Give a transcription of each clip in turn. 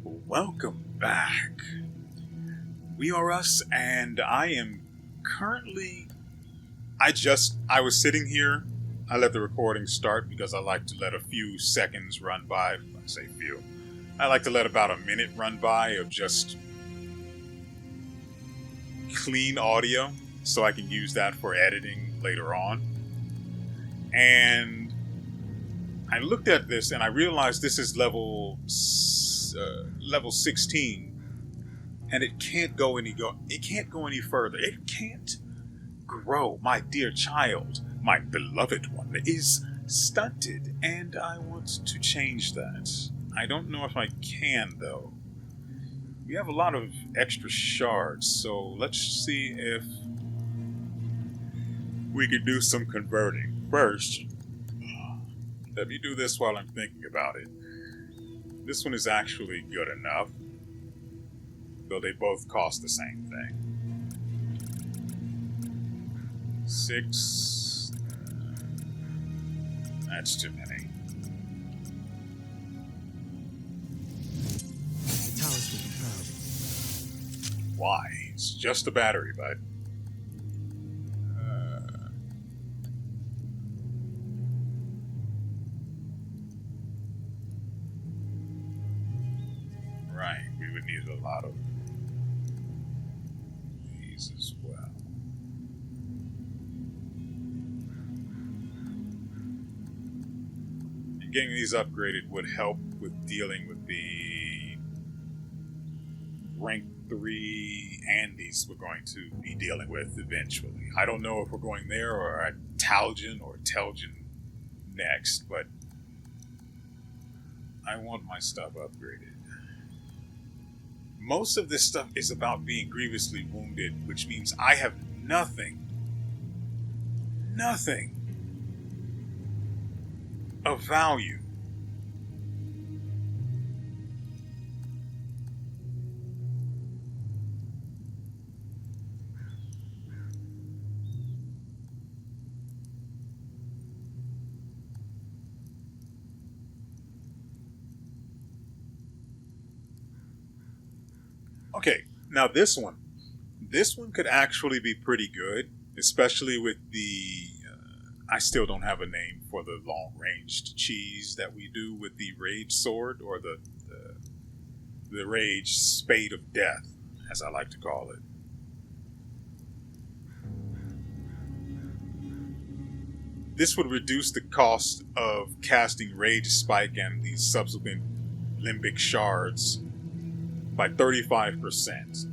Welcome back. WeArEuS, and I am currently. I was sitting here. I let the recording start because I like to let a few seconds run by. I say few. I like to let about a minute run by of just clean audio so I can use that for editing later on. And I looked at this and I realized this is level 16, and it can't go any further. It can't grow. My dear child, my beloved one, is stunted, and I want to change that. I don't know if I can, though. We have a lot of extra shards, so let's see if we can do some converting. First, let me do this while I'm thinking about it. This one is actually good enough, though they both cost the same thing. 6. That's too many. Why? It's just a battery, bud. Right, we would need a lot of these as well. And getting these upgraded would help with dealing with the rank 3 Andes we're going to be dealing with eventually. I don't know if we're going there or at Talgen or Telgen next, but I want my stuff upgraded. Most of this stuff is about being grievously wounded, which means I have nothing of value. Okay, now this one could actually be pretty good, especially with the. I still don't have a name for the long-ranged cheese that we do with the rage sword, or the rage spade of death, as I like to call it. This would reduce the cost of casting Rage Spike and the subsequent Limbic Shards by 35%.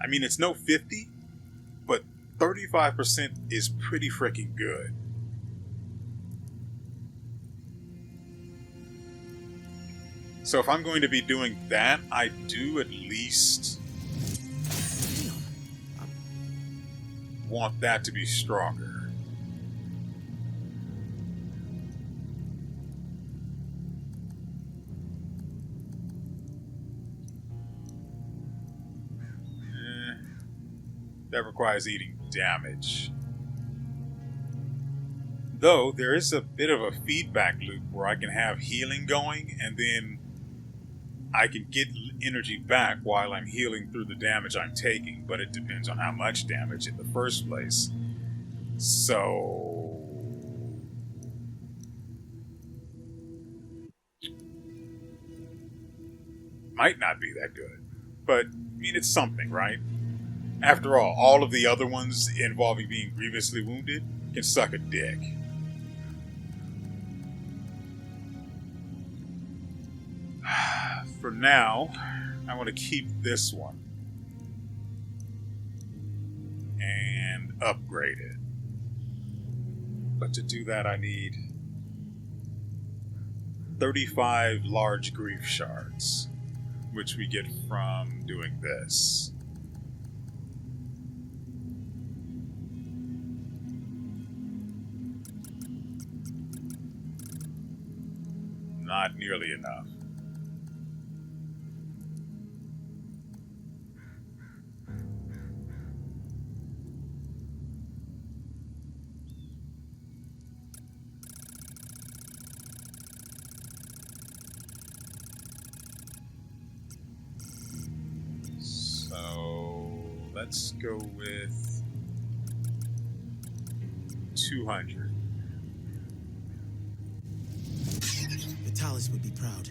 I mean, it's no 50, but 35% is pretty freaking good. So if I'm going to be doing that, I do at least want that to be stronger. That requires eating damage. Though, there is a bit of a feedback loop where I can have healing going, and then I can get energy back while I'm healing through the damage I'm taking, but it depends on how much damage in the first place. So... might not be that good. But, I mean, it's something, right? After all of the other ones involving being grievously wounded can suck a dick. For now, I want to keep this one and upgrade it. But to do that, I need 35 large grief shards, which we get from doing this. Not nearly enough. let's go with 200. Vitalis would be proud.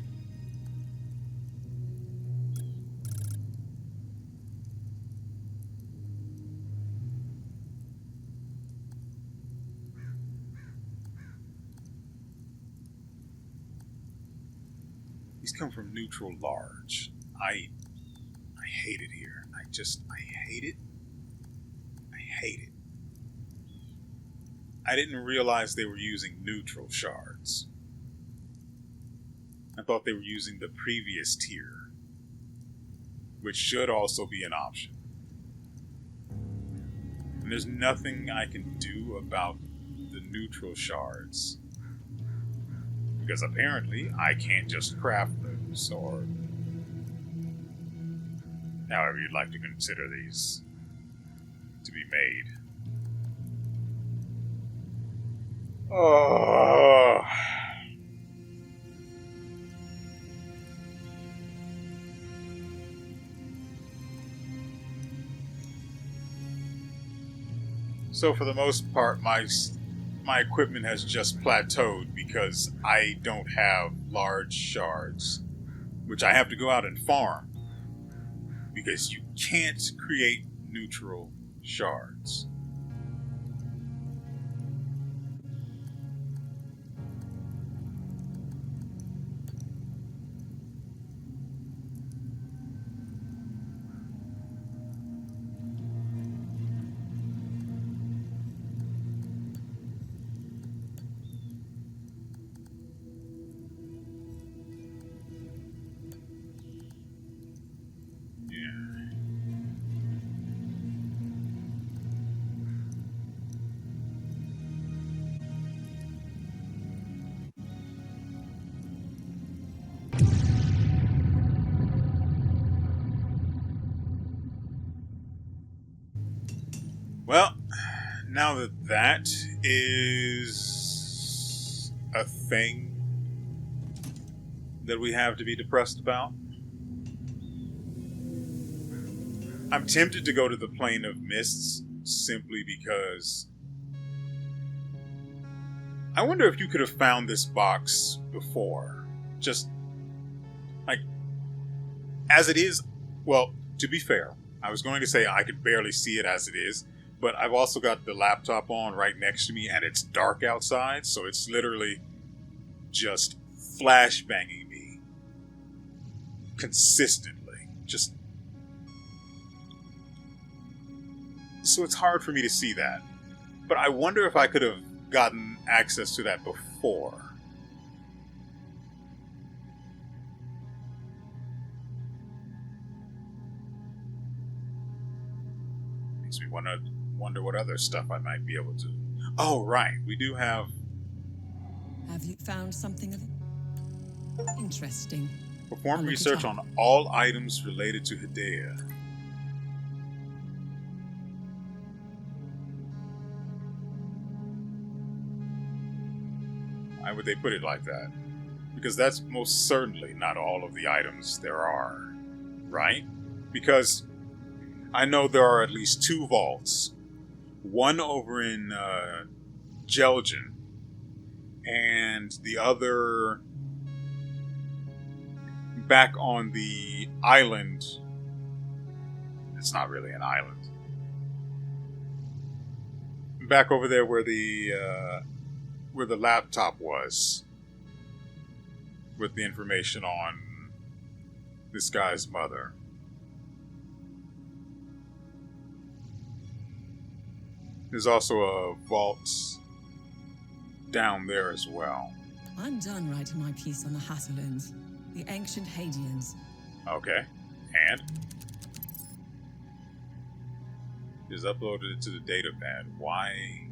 He's come from neutral large. I hate it here. I hate it. I hate it. I didn't realize they were using neutral shards. I thought they were using the previous tier, which should also be an option. And there's nothing I can do about the neutral shards. Because apparently I can't just craft those, or however you'd like to consider these to be made. Oh. So for the most part, my equipment has just plateaued because I don't have large shards, which I have to go out and farm, because you can't create neutral shards. Well, now that that is a thing that we have to be depressed about, I'm tempted to go to the Plane of Mists simply because I wonder if you could have found this box before. Just, like, as it is, well, to be fair, I was going to say I could barely see it as it is, but I've also got the laptop on right next to me, and it's dark outside, so it's literally just flashbanging me consistently. Just so it's hard for me to see that. But I wonder if I could have gotten access to that before. Makes me wonder what other stuff I might be able to... Oh, right. We do have... Have you found something of it? Interesting. Perform research on all items related to Hidea. Why would they put it like that? Because that's most certainly not all of the items there are, right? Because I know there are at least 2 vaults. One over in Jelgen, and the other back on the island. It's not really an island. Back over there where the laptop was, with the information on this guy's mother. There's also a vault down there as well. I'm done writing my piece on the Hasselins, the ancient Hadeans. Okay. And? Just uploaded it to the datapad. Why?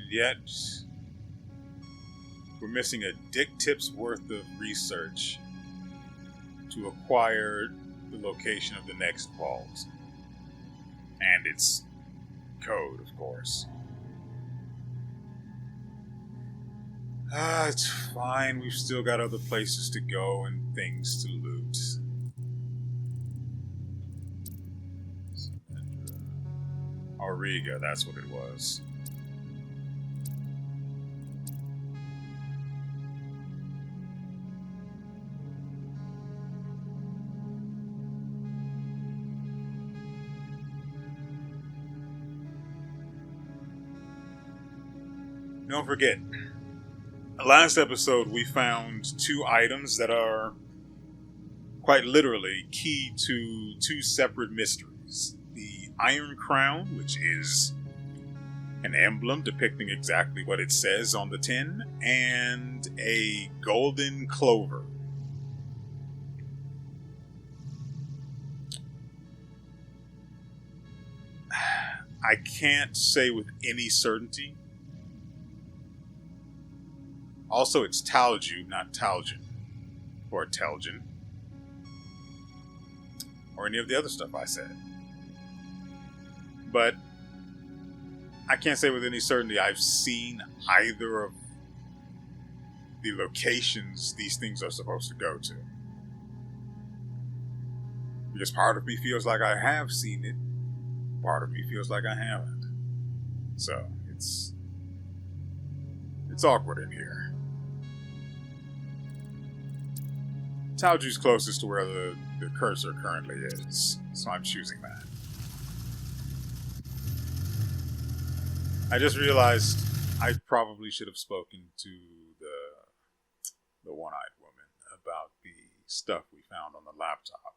yet we're missing a dick tip's worth of research to acquire the location of the next vault. And its code, of course. It's fine. We've still got other places to go and things to loot. Auriga, that's what it was. Don't forget, last episode we found 2 items that are quite literally key to 2 separate mysteries. The Iron Crown, which is an emblem depicting exactly what it says on the tin, and a golden clover. I can't say with any certainty. Also, it's Talju, not Taljan, or Teljan, or any of the other stuff I said. But I can't say with any certainty I've seen either of the locations these things are supposed to go to. Because part of me feels like I have seen it, part of me feels like I haven't. So, it's awkward in here. Talju's closest to where the cursor currently is, so I'm choosing that. I just realized I probably should have spoken to the one-eyed woman about the stuff we found on the laptop.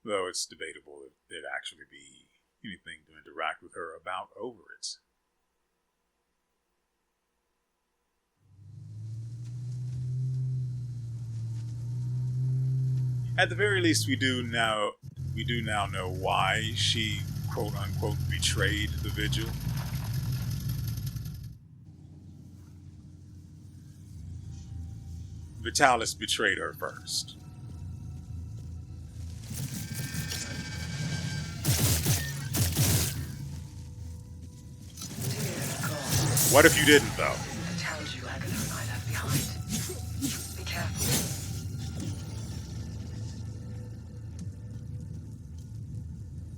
Though it's debatable if there'd actually be anything to interact with her about over it. At the very least, we do now know why she quote unquote betrayed the vigil. Vitalis betrayed her first. What if you didn't, though? Tells you everything I left behind. Be careful.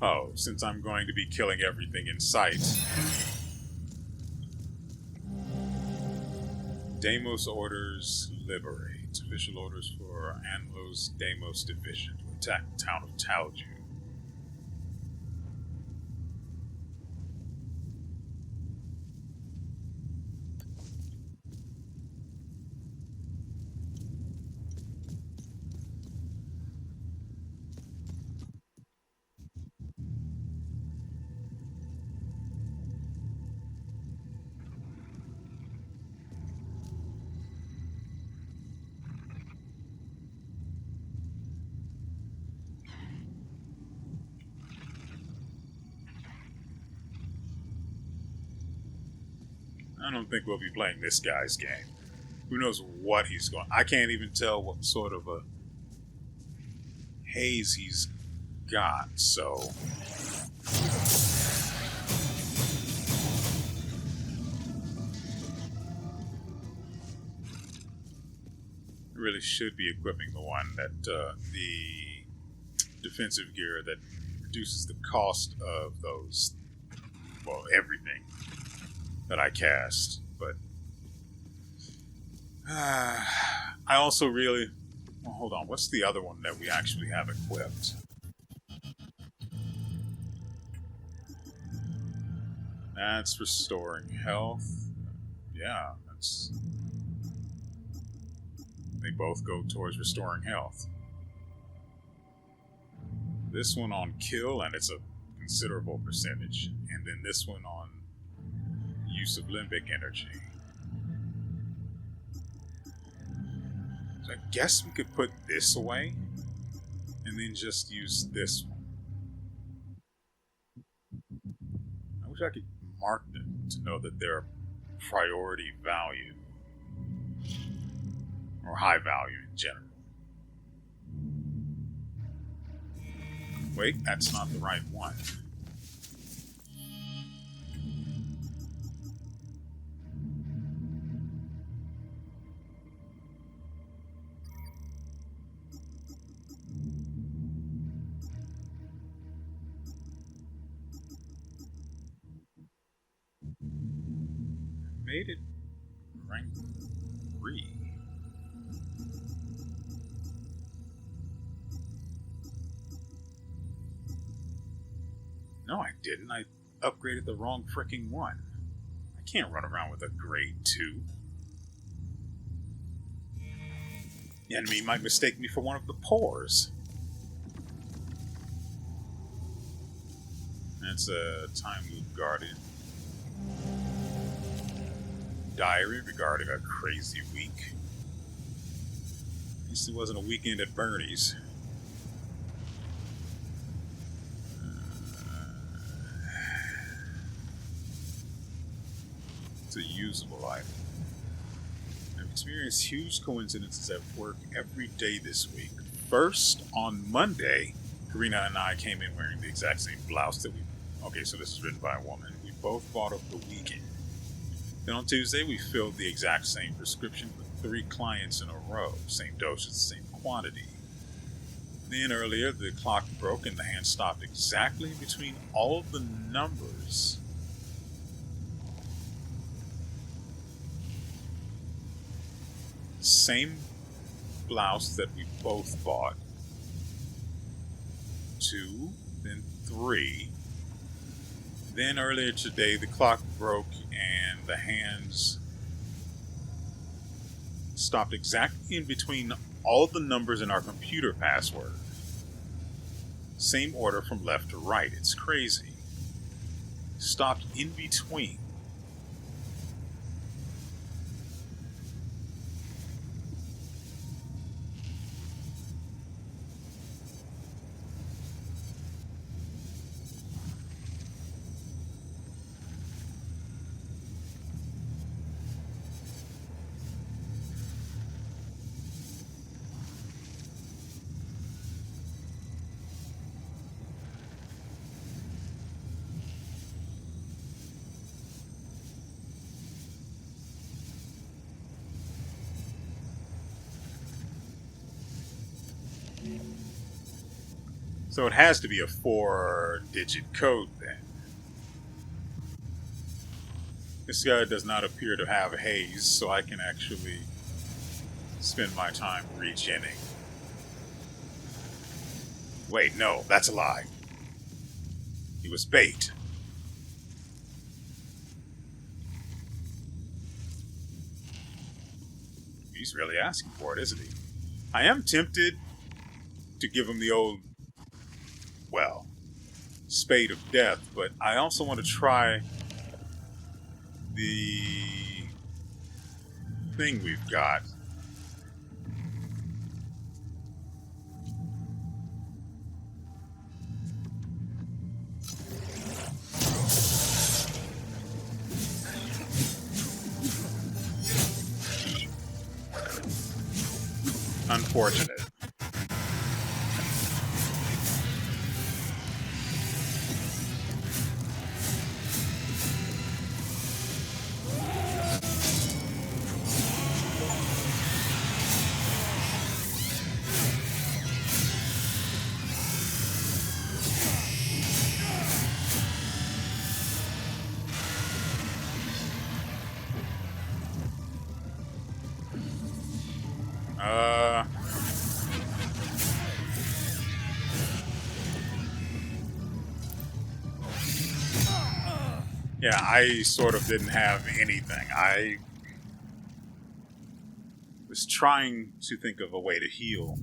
Oh, since I'm going to be killing everything in sight. Deimos orders liberate. Official orders for Anlos Deimos Division to attack the town of Talju. I don't think we'll be playing this guy's game. Who knows what he's going... I can't even tell what sort of a haze he's got, so... I really should be equipping the one that, the defensive gear that reduces the cost of those, well, everything that I cast, but I also really... Well, hold on, what's the other one that we actually have equipped? That's restoring health. Yeah, that's... They both go towards restoring health. This one on kill, and it's a considerable percentage, and then this one on use of limbic energy. So I guess we could put this away and then just use this one. I wish I could mark them to know that they're priority value. Or high value in general. Wait, that's not the right one. Made it rank 3. No, I didn't. I upgraded the wrong freaking one. I can't run around with a grade 2. The enemy might mistake me for one of the pores. That's a time loop guardian. Diary regarding a crazy week. At least it wasn't a weekend at Bernie's. It's a usable item. I've experienced huge coincidences at work every day this week. First, on Monday, Karina and I came in wearing the exact same blouse that we... Okay, so this is written by a woman. We both bought over the weekend. Then on Tuesday, we filled the exact same prescription with 3 clients in a row. Same dosage, same quantity. Then earlier, the clock broke and the hand stopped exactly between all of the numbers. Same blouse that we both bought. 2, then 3. Then earlier today, the clock broke and the hands stopped exactly in between all of the numbers in our computer password. Same order from left to right. It's crazy. Stopped in between. So it has to be a 4-digit code then. This guy does not appear to have haze, so I can actually spend my time regenning. Wait, no, that's a lie. He was bait. He's really asking for it, isn't he? I am tempted to give him the old, well, spade of death, but I also want to try the thing we've got. Unfortunate. Yeah, I sort of didn't have anything. I was trying to think of a way to heal.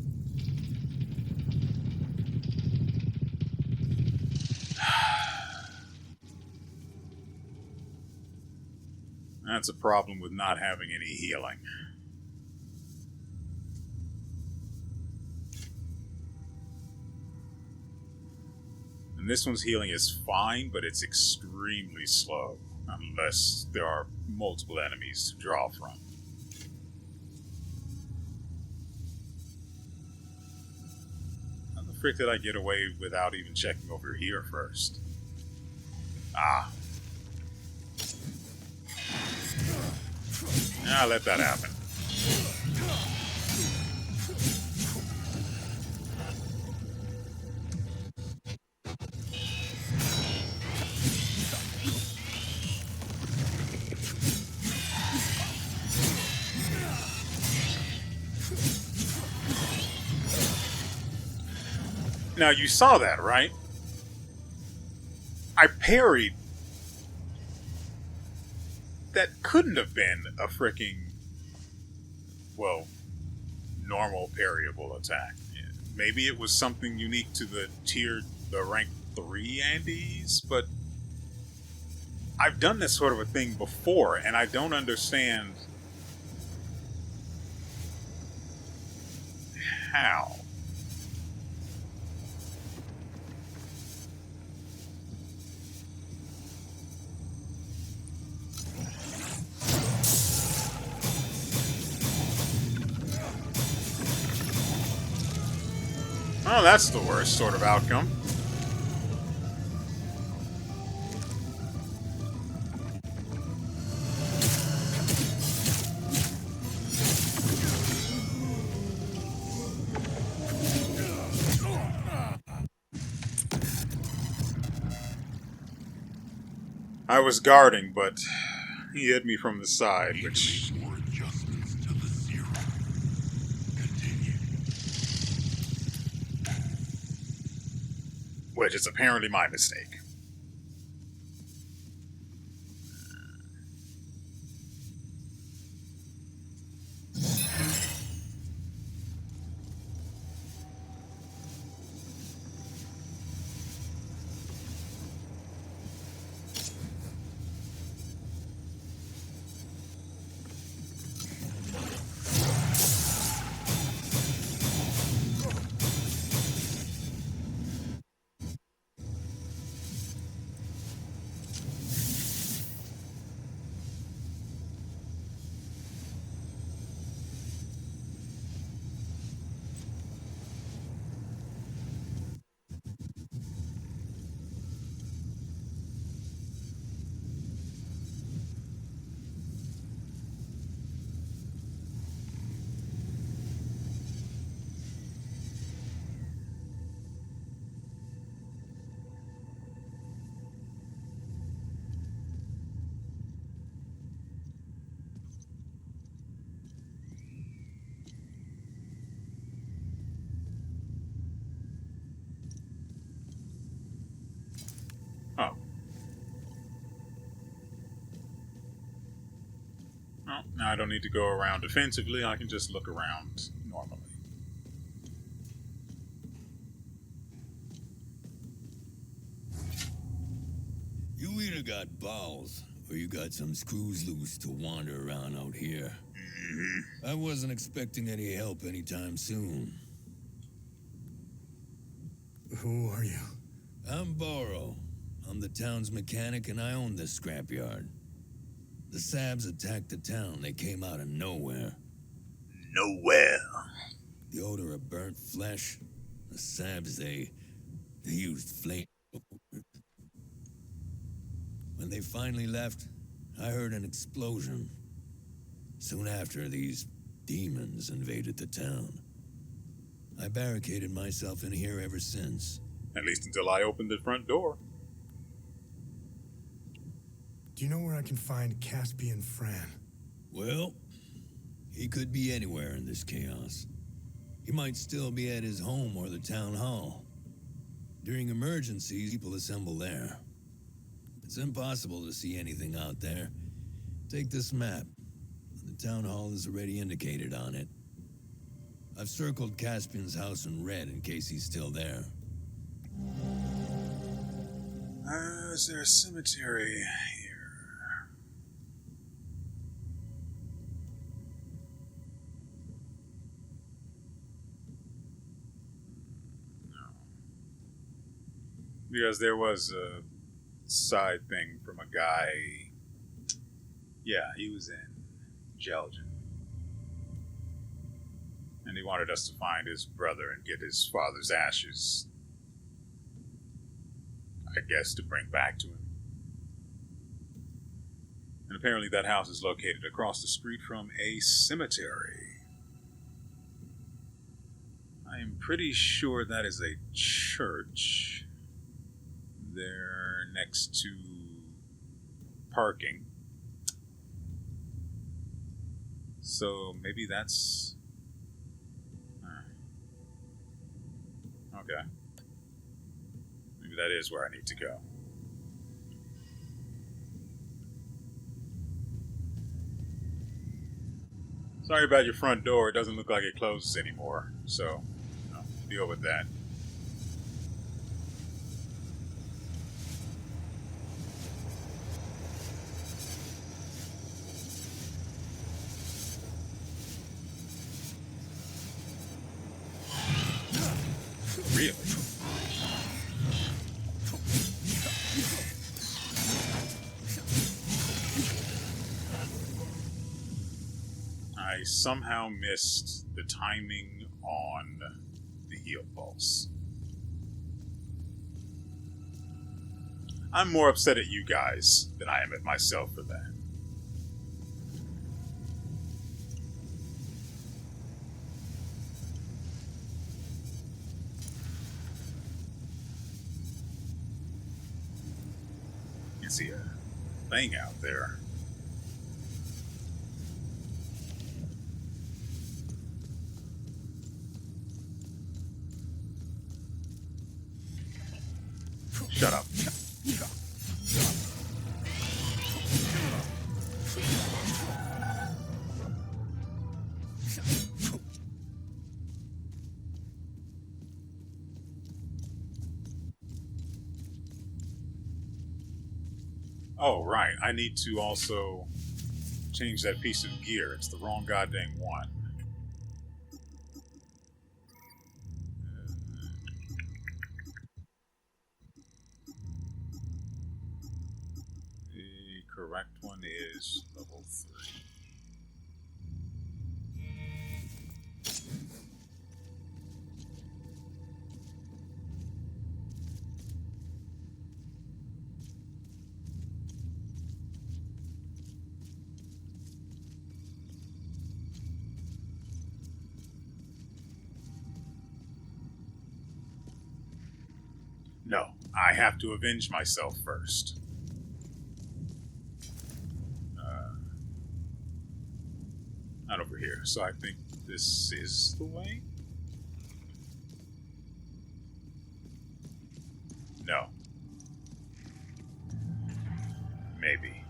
That's a problem with not having any healing. And this one's healing is fine, but it's extremely slow. Unless there are multiple enemies to draw from. How the frick did I get away without even checking over here first? Ah. I'll let that happen. Now, you saw that, right? I parried. That couldn't have been a freaking, well, normal parryable attack. Maybe it was something unique to the rank 3 Andes, but I've done this sort of a thing before, and I don't understand how. Oh, that's the worst sort of outcome. I was guarding, but he hit me from the side, which... which is apparently my mistake. Oh. Well, now I don't need to go around defensively, I can just look around normally. You either got balls, or you got some screws loose to wander around out here. I wasn't expecting any help anytime soon. Who are you? I'm Borrow. I'm the town's mechanic, and I own this scrapyard. The Sabs attacked the town. They came out of nowhere. Nowhere. The odor of burnt flesh. The Sabs, they used flame. When they finally left, I heard an explosion. Soon after, these demons invaded the town. I barricaded myself in here ever since. At least until I opened the front door. Do you know where I can find Caspian Fran? Well, he could be anywhere in this chaos. He might still be at his home or the town hall. During emergencies, people assemble there. It's impossible to see anything out there. Take this map. The town hall is already indicated on it. I've circled Caspian's house in red in case he's still there. Is there a cemetery here? No. Because there was a side thing from a guy Yeah, he was in Belgium. And he wanted us to find his brother and get his father's ashes, I guess, to bring back to him. And apparently that house is located across the street from a cemetery. I am pretty sure that is a church. They're next to parking. So maybe that's... Okay. Maybe that is where I need to go. Sorry about your front door. It doesn't look like it closes anymore. So, deal with that. Really? I somehow missed the timing on the heal pulse. I'm more upset at you guys than I am at myself for that. You see a thing out there. Shut up. Oh, right. I need to also change that piece of gear. It's the wrong goddamn one. The correct one is level 3. No, I have to avenge myself first. Not over here. So I think this is the way? No. Maybe.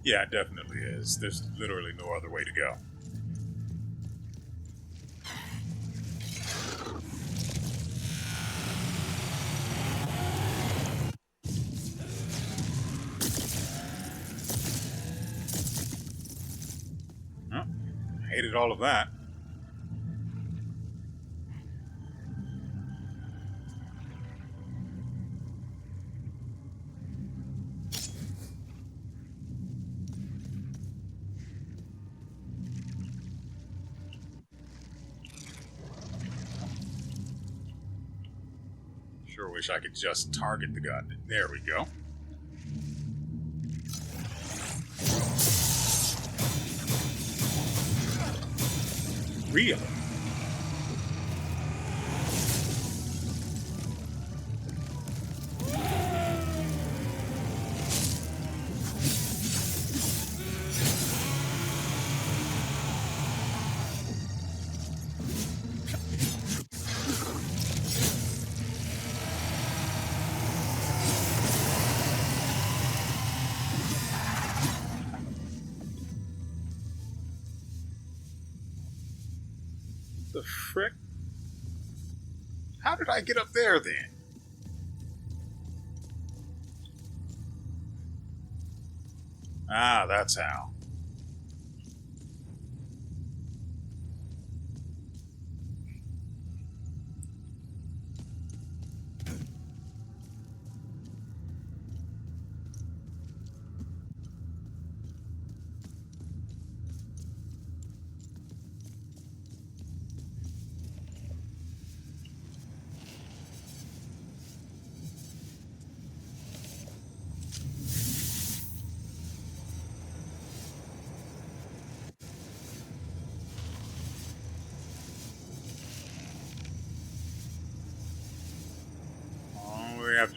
Yeah, it definitely is. There's literally no other way to go. Well, hated all of that. Sure wish I could just target the gun. There we go. Really? The frick? How did I get up there then? Ah, that's how.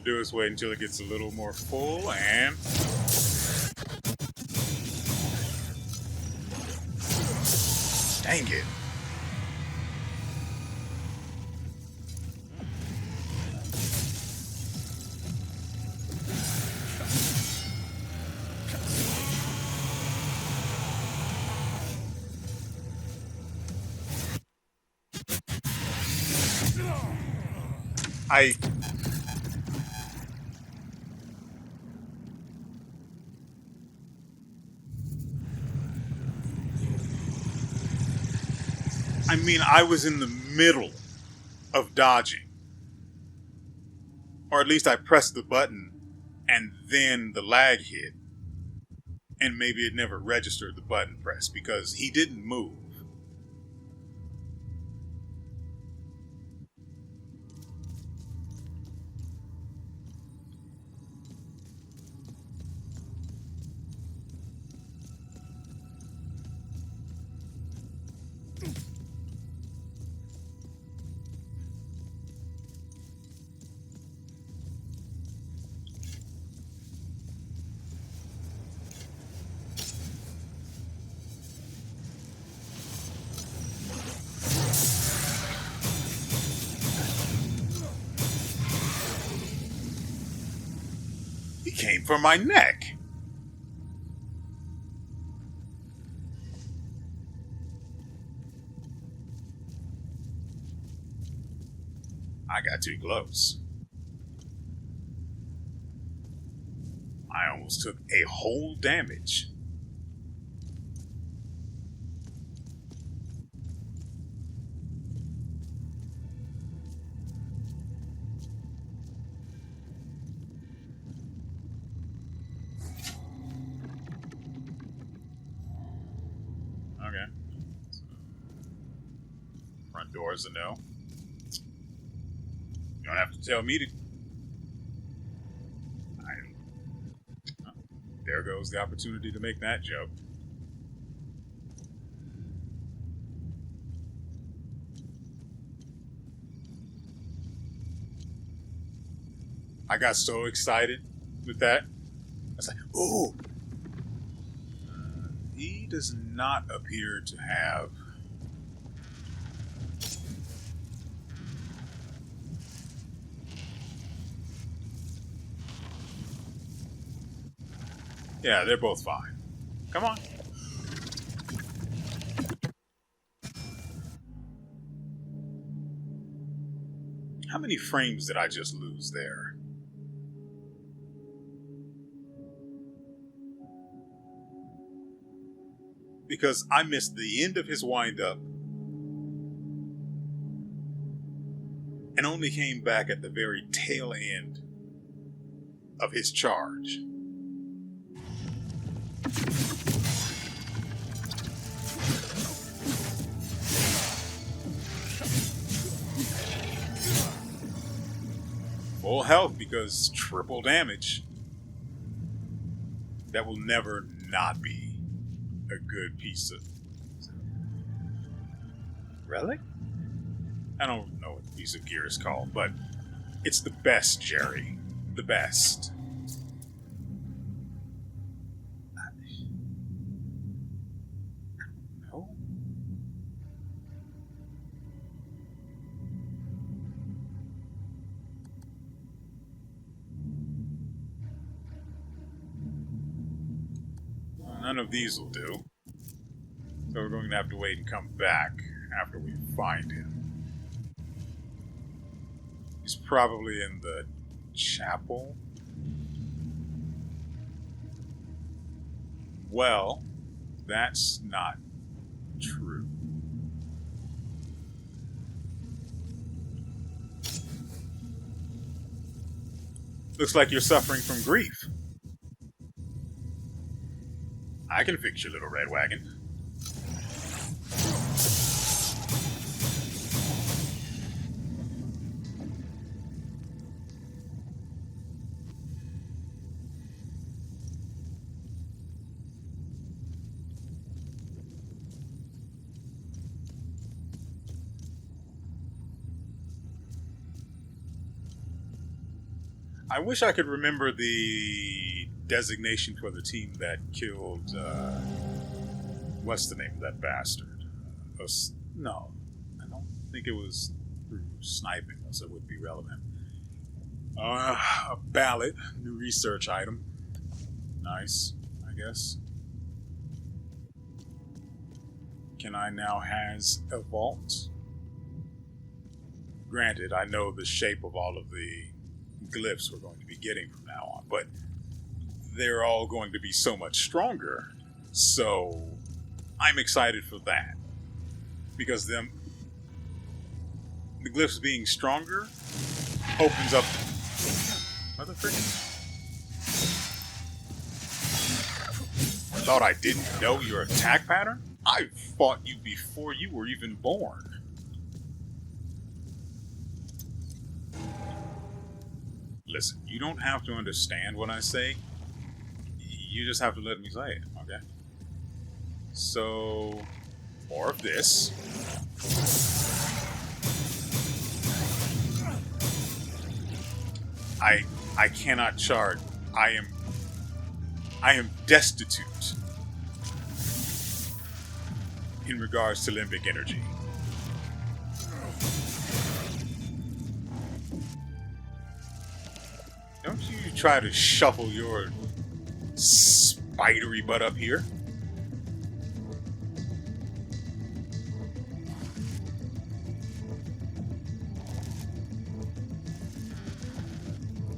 to do is wait until it gets a little more full and... Dang it. I mean, I was in the middle of dodging. Or at least I pressed the button and then the lag hit. And maybe it never registered the button press because he didn't move. He came for my neck. I got too close. I almost took a whole damage. Okay. Front door is a no. You don't have to tell me to... There goes the opportunity to make that joke. I got so excited with that. I was like, ooh! He does not appear to have... Yeah, they're both fine. Come on. How many frames did I just lose there? Because I missed the end of his wind-up and only came back at the very tail end of his charge. Full health because triple damage. That will never not be a good piece of relic? I don't know what the piece of gear is called, but it's the best, Jerry. The best. No. None of these will do. So we're going to have to wait and come back after we find him. He's probably in the chapel. Well, that's not true. Looks like you're suffering from grief. I can fix your little red wagon. I wish I could remember the designation for the team that killed, what's the name of that bastard? No, I don't think it was through sniping, so it would be relevant. A ballot, new research item. Nice, I guess. Can I now has a vault? Granted, I know the shape of all of the glyphs we're going to be getting from now on, but they're all going to be so much stronger, so I'm excited for that. Because the glyphs being stronger opens up... Motherfucker. Thought I didn't know your attack pattern? I fought you before you were even born. Listen, you don't have to understand what I say. You just have to let me say it, okay? So, more of this. I cannot charge. I am destitute in regards to limbic energy. Don't you try to shuffle your spidery butt up here.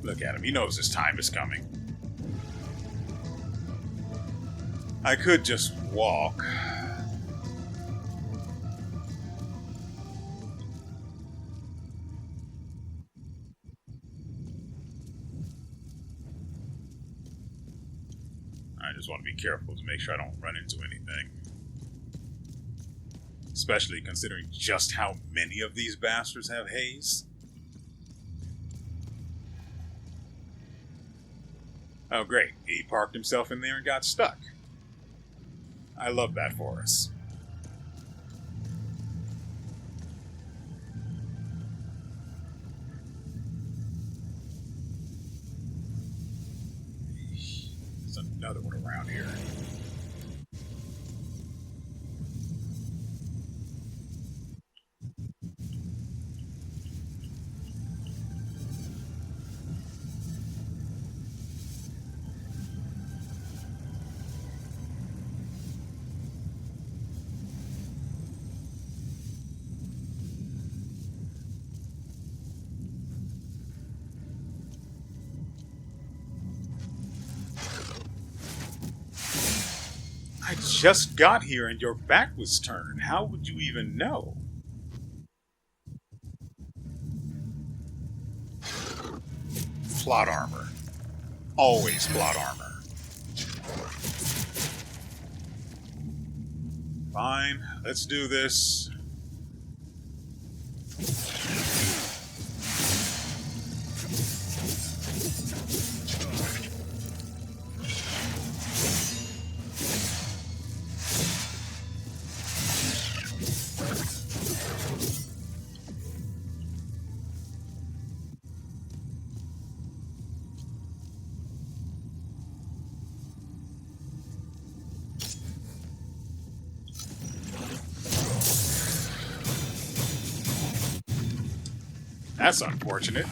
Look at him. He knows his time is coming. I could just walk. I just want to be careful to make sure I don't run into anything. Especially considering just how many of these bastards have haze. Oh great, he parked himself in there and got stuck. I love that for us. There's another one around here. I just got here and your back was turned. How would you even know? Plot armor. Always plot armor. Fine, let's do this. That's unfortunate.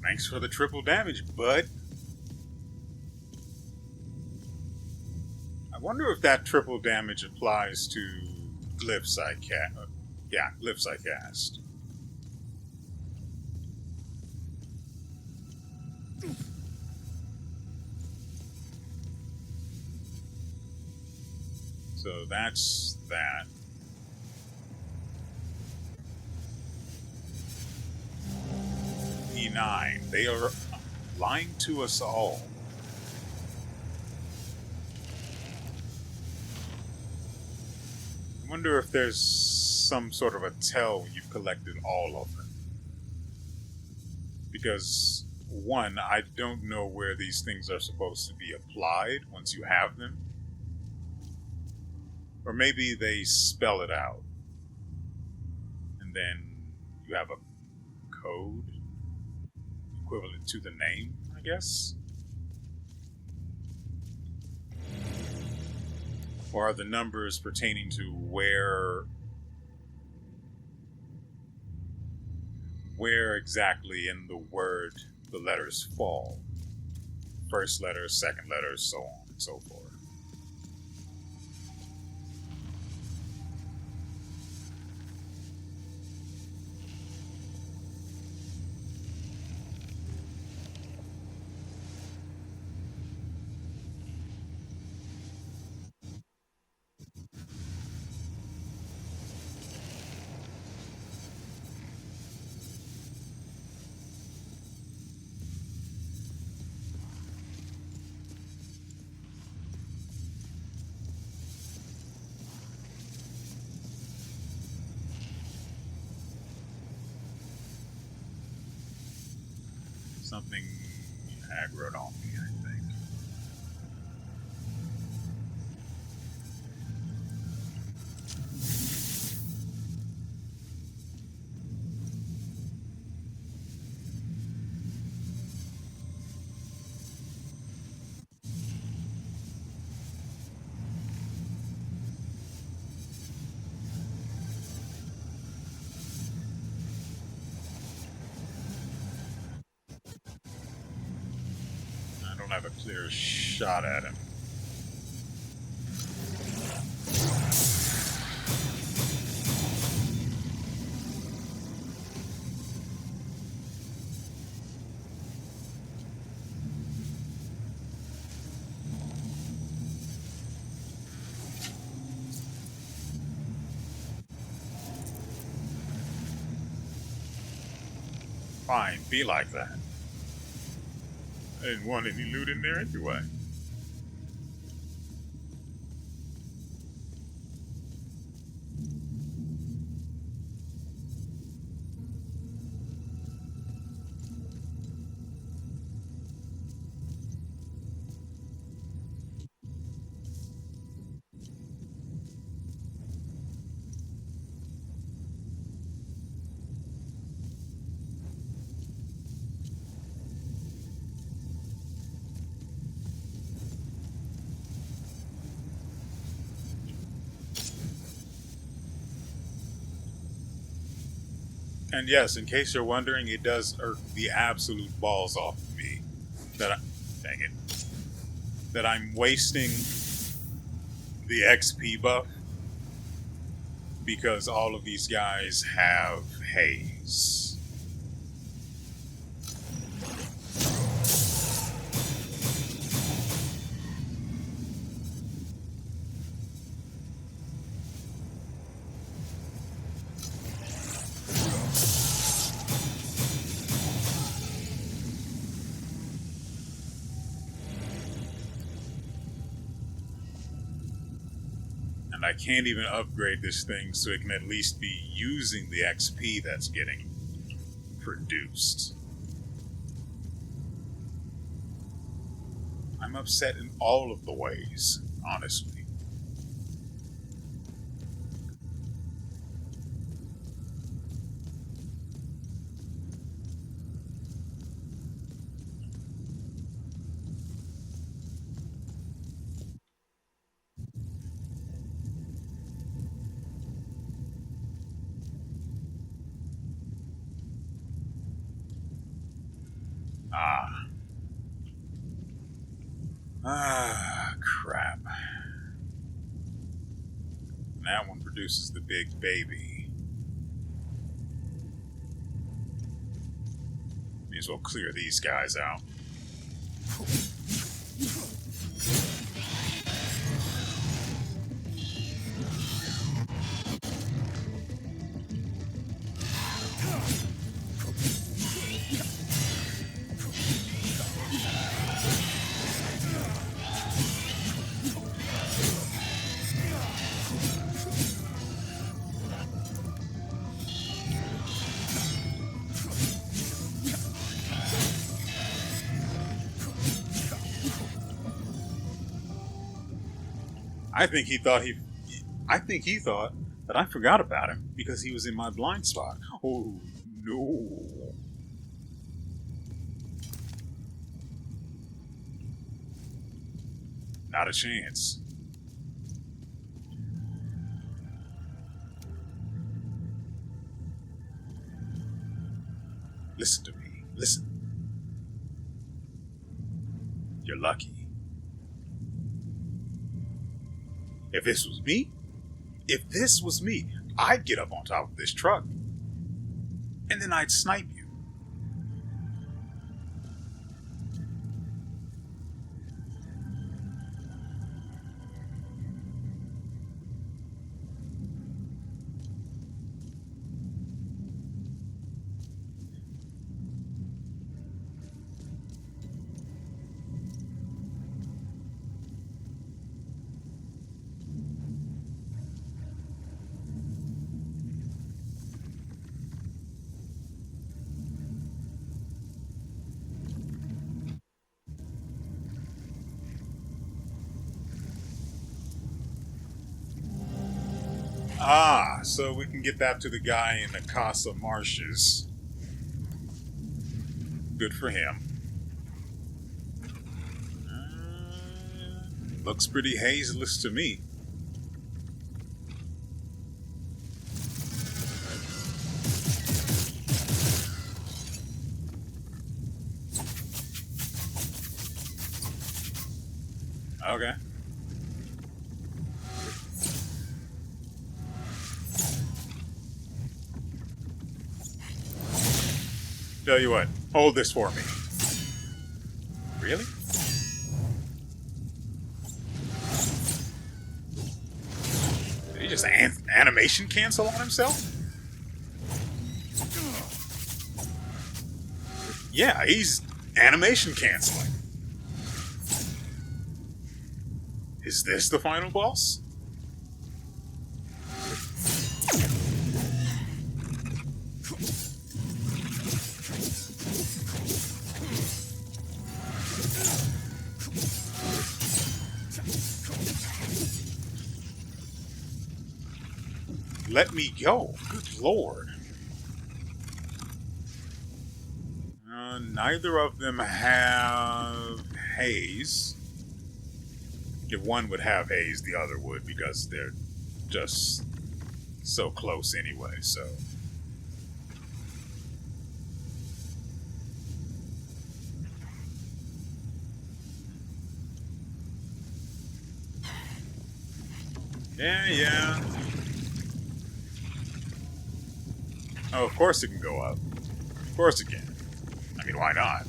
Thanks for the triple damage, bud. I wonder if that triple damage applies to glyphs I cast. Yeah, glyphs I cast. So that's that. E9. They are lying to us all. Wonder if there's some sort of a tell when you've collected all of them. Because, one, I don't know where these things are supposed to be applied once you have them. Or maybe they spell it out. And then you have a code equivalent to the name, I guess? Or are the numbers pertaining to where exactly in the word the letters fall? First letter, second letter, so on and so forth. Something aggroed on me, I think. I don't have a clear shot at him. Fine, be like that. I didn't want any loot in there anyway. And yes, in case you're wondering, it does irk the absolute balls off of me dang it, that I'm wasting the XP buff because all of these guys have haze. I can't even upgrade this thing so it can at least be using the XP that's getting produced. I'm upset in all of the ways, honestly. Crap. That one produces the big baby. May as well clear these guys out. I think he thought I think he thought that I forgot about him because he was in my blind spot. Oh no. Not a chance. Listen to me. Listen. You're lucky. If this was me, I'd get up on top of this truck and then I'd snipe you. Ah, so we can get that to the guy in the Casa Marshes. Good for him. Looks pretty hazeless to me. Okay. Tell you what, hold this for me. Really? Did he just animation cancel on himself? Yeah, he's animation canceling. Is this the final boss? Let me go. Good lord. Neither of them have haze. If one would have haze, the other would, because they're just so close anyway, so. Yeah. Oh, of course it can go up. Of course it can. I mean, why not?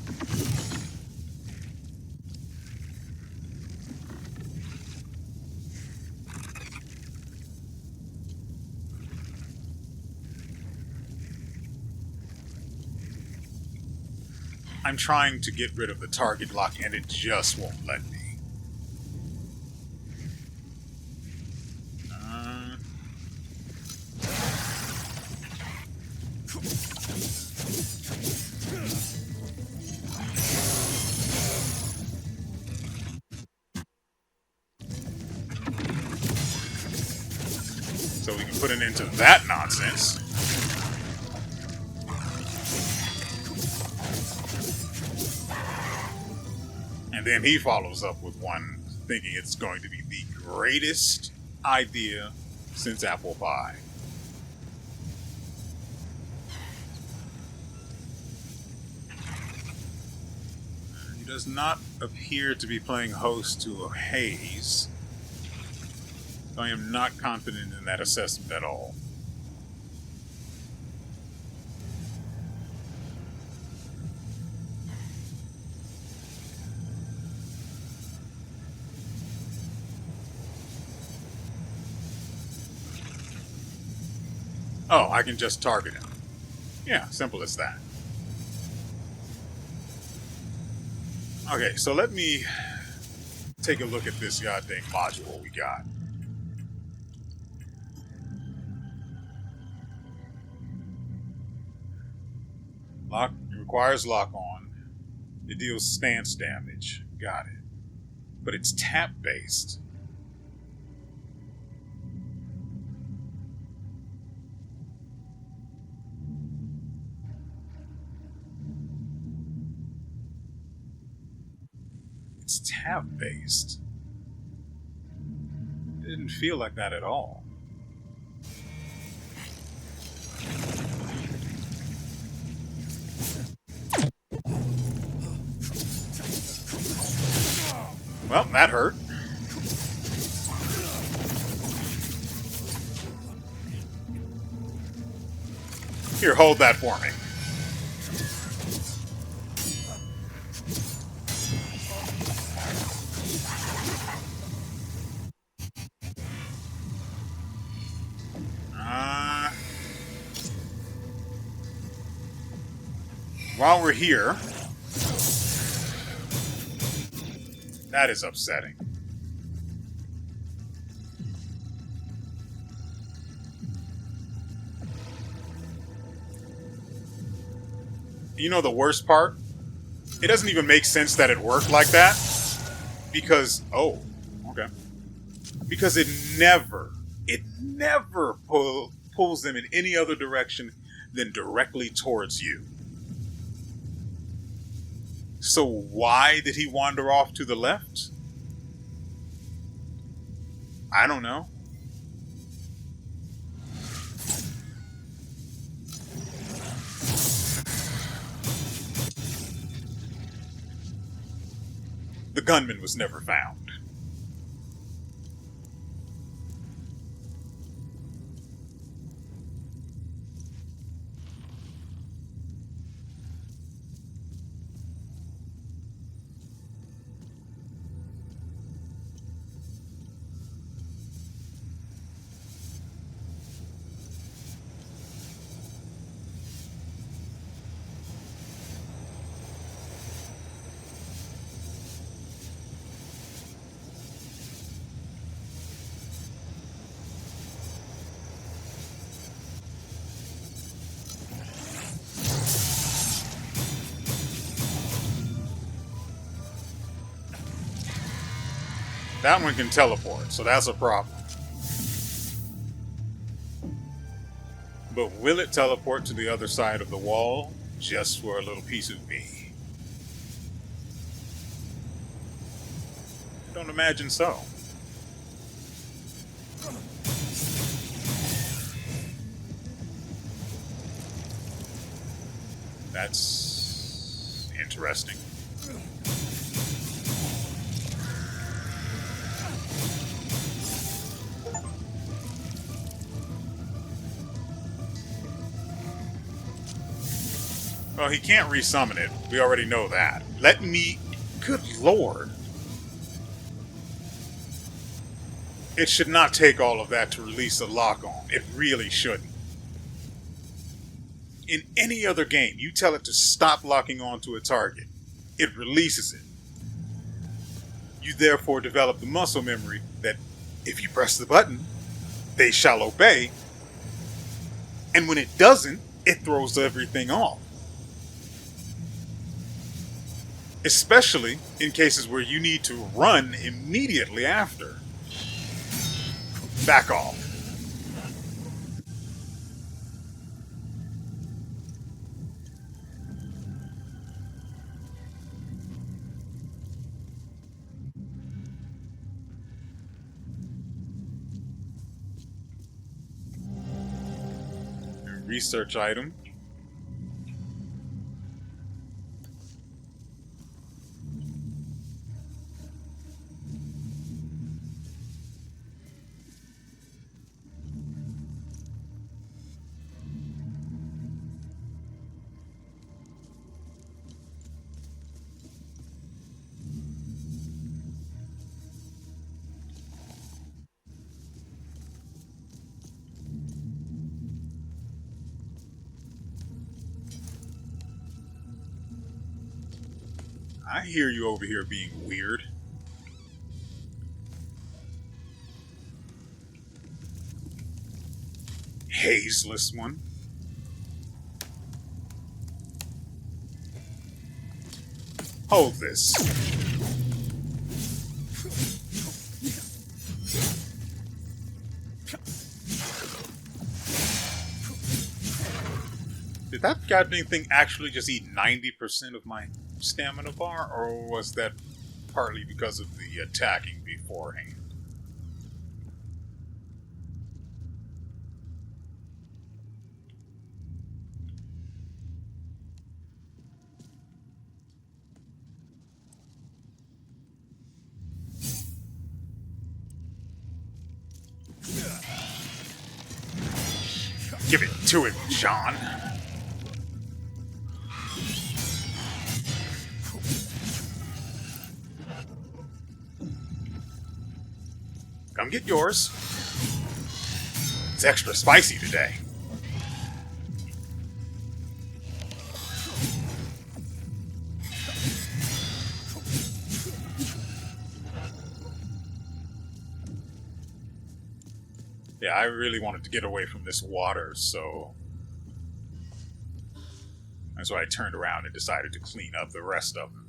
I'm trying to get rid of the target lock and it just won't let me. So we can put an end to that nonsense. And then he follows up with one thinking it's going to be the greatest idea since apple pie. He does not appear to be playing host to a haze. I am not confident in that assessment at all. Oh, I can just target him. Yeah, simple as that. Okay, so let me take a look at this goddamn module we got. Lock, it requires lock on. It deals stance damage. Got it. But it's tap based. It's tab-based. It didn't feel like that at all. Well, that hurt. Here, hold that for me. While we're here, that is upsetting. You know the worst part? It doesn't even make sense that it worked like that. Because, oh, okay. Because it never pulls them in any other direction than directly towards you. So why did he wander off to the left? I don't know. The gunman was never found. That one can teleport, so that's a problem. But will it teleport to the other side of the wall just for a little piece of me? Don't imagine so. That's interesting. Well, he can't resummon it. We already know that. Let me... Good lord. It should not take all of that to release a lock-on. It really shouldn't. In any other game, you tell it to stop locking onto a target. It releases it. You therefore develop the muscle memory that if you press the button, they shall obey. And when it doesn't, it throws everything off. Especially in cases where you need to run immediately after. Back off. Research item. I hear you over here being weird. Hazeless one. Hold this. Did that goddamn thing actually just eat 90% of my stamina bar, or was that partly because of the attacking beforehand. Give it to him, John. Come get yours. It's extra spicy today. Yeah, I really wanted to get away from this water, so that's why I turned around and decided to clean up the rest of them.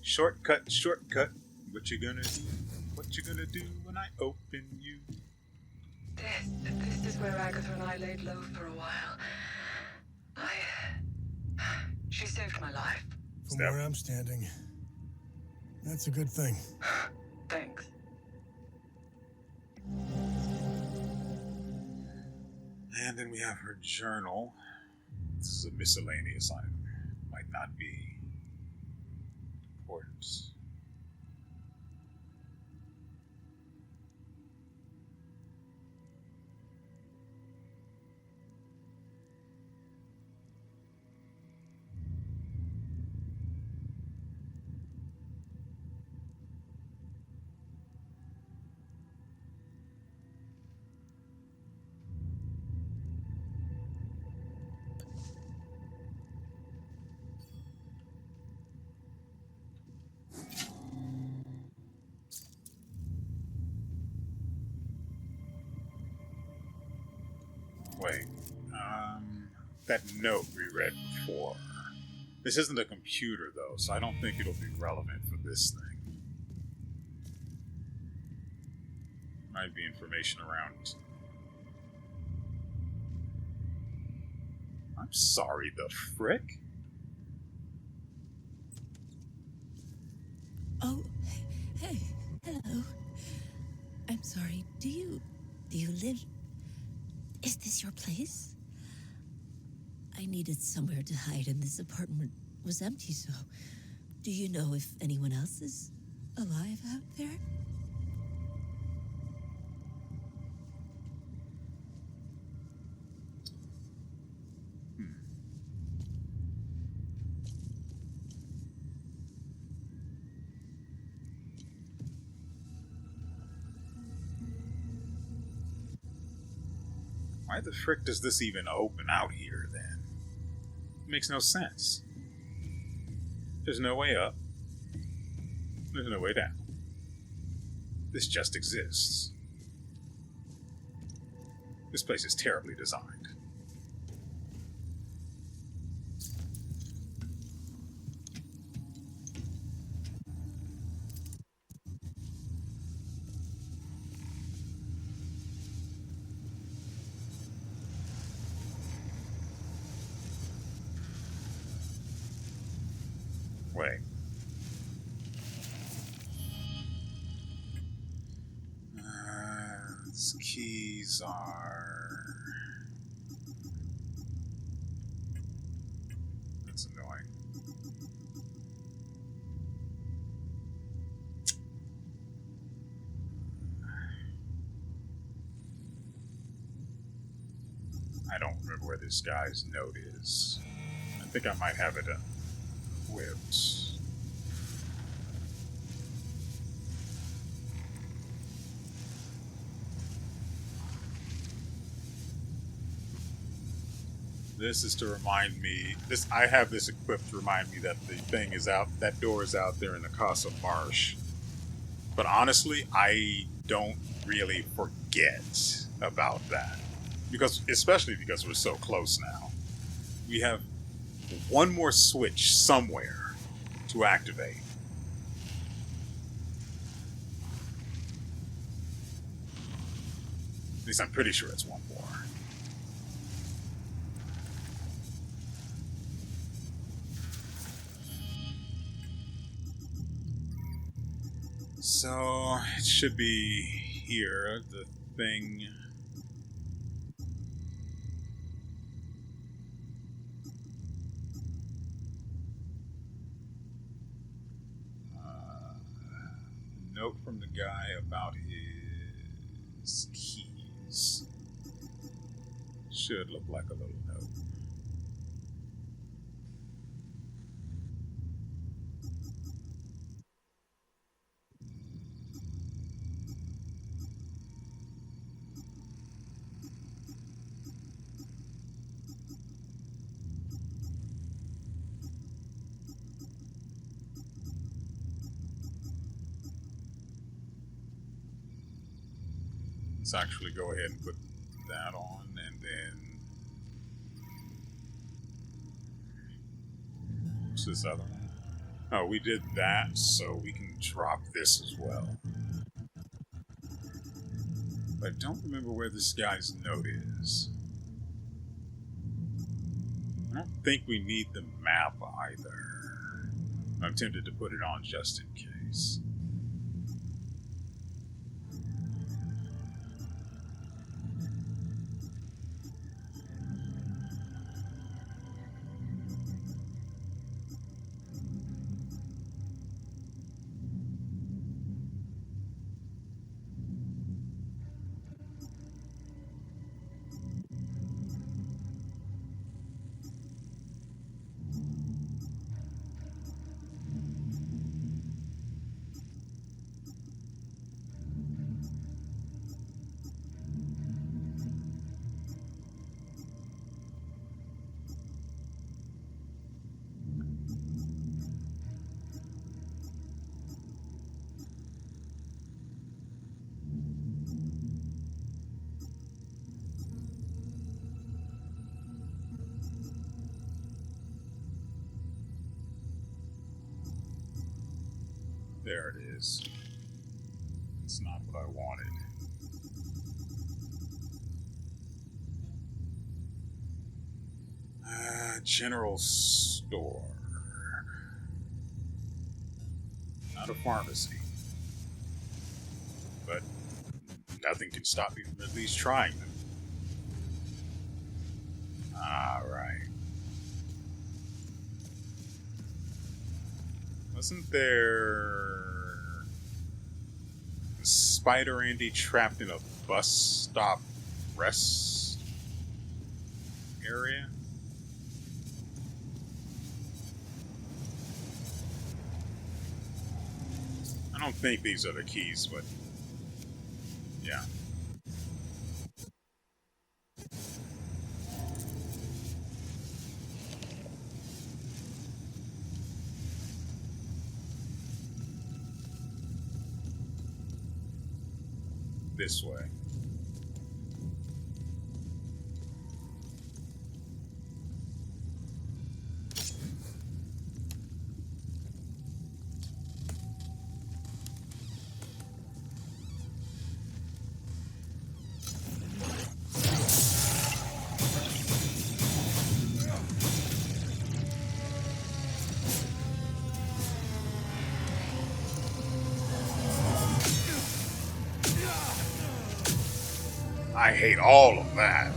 Shortcut, shortcut. What you gonna do? What you gonna do when I open you? This is where Agatha and I laid low for a while. She saved my life. From where I'm standing, that's a good thing. Thanks. And then we have her journal. This is a miscellaneous item. Might not be important. Wait, that note we read before. This isn't a computer, though, so I don't think it'll be relevant for this thing. Might be information around. I'm sorry, the frick? Oh, hey, hello. I'm sorry. Do you live? Is this your place? I needed somewhere to hide, and this apartment was empty. So, do you know if anyone else is alive out there? Why the frick does this even open out here, then? It makes no sense. There's no way up. There's no way down. This just exists. This place is terribly designed. Wait. Its keys are... That's annoying. I don't remember where this guy's note is. I think I might have it equipped. This is to remind me. I have this equipped to remind me that the thing is out. That door is out there in the Casa Marsh. But honestly, I don't really forget about that. Because, especially because we're so close now. We have one more switch somewhere to activate. At least I'm pretty sure it's one more. So, it should be here, the thing. Note from the guy about his keys. Should look like a little note. Let's actually go ahead and put that on, and then what's this other one? Oh, we did that, so we can drop this as well. But I don't remember where this guy's note is. I don't think we need the map either. I'm tempted to put it on just in case. There it is. It's not what I wanted. General store. Not a pharmacy. But nothing can stop me from at least trying them. Alright. Wasn't there Spider Andy trapped in a bus stop rest area? I don't think these are the keys, but yeah. This way. I hate all of that.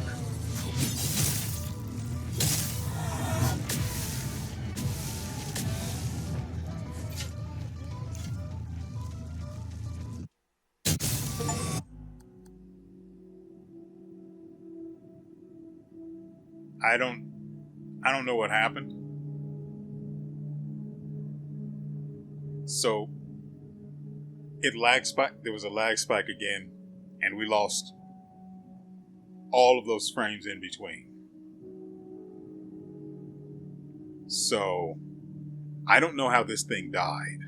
I don't know what happened. So it lag spike. There was a lag spike again, and we lost all of those frames in between. So I don't know how this thing died.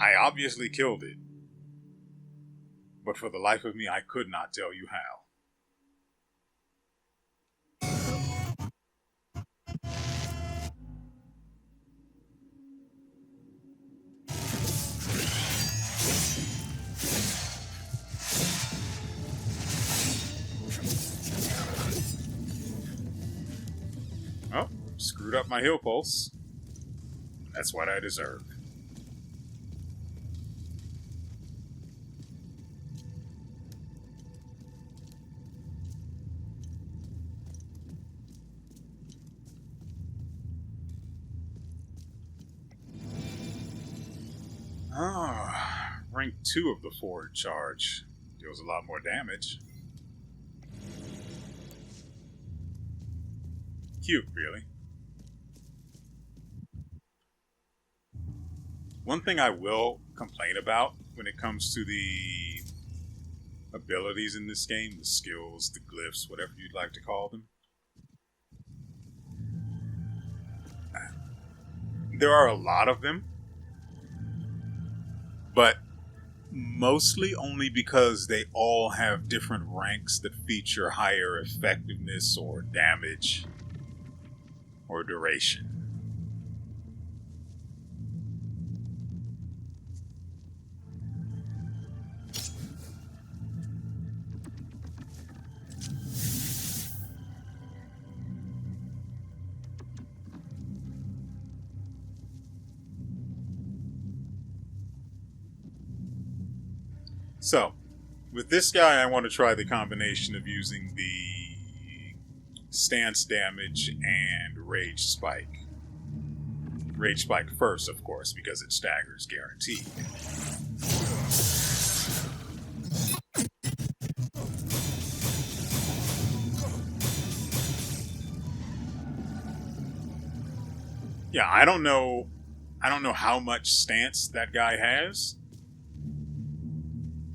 I obviously killed it. But for the life of me, I could not tell you how. Oh, screwed up my heal pulse. That's what I deserve. Ah, rank 2 of the forward charge. Deals a lot more damage. Cute, really. One thing I will complain about when it comes to the abilities in this game, the skills, the glyphs, whatever you'd like to call them. There are a lot of them, but mostly only because they all have different ranks that feature higher effectiveness or damage or duration. So, with this guy, I want to try the combination of using the stance damage and rage spike. Rage spike first, of course, because it staggers guaranteed. Yeah, I don't know how much stance that guy has.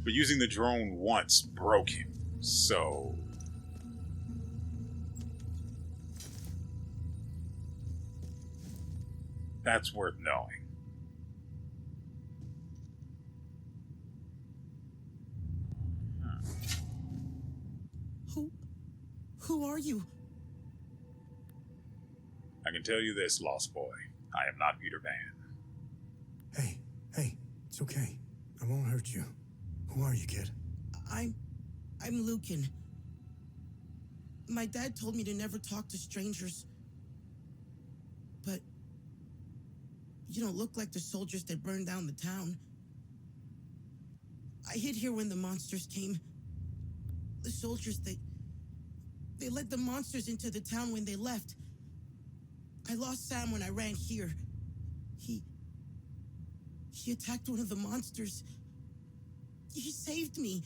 But using the drone once broke him, so... that's worth knowing. Who are you? I can tell you this, Lost Boy. I am not Peter Pan. Hey, it's okay. I won't hurt you. Who are you, kid? I'm Lucan. My dad told me to never talk to strangers. But you don't look like the soldiers that burned down the town. I hid here when the monsters came. The soldiers, they led the monsters into the town when they left. I lost Sam when I ran here. He attacked one of the monsters. He saved me.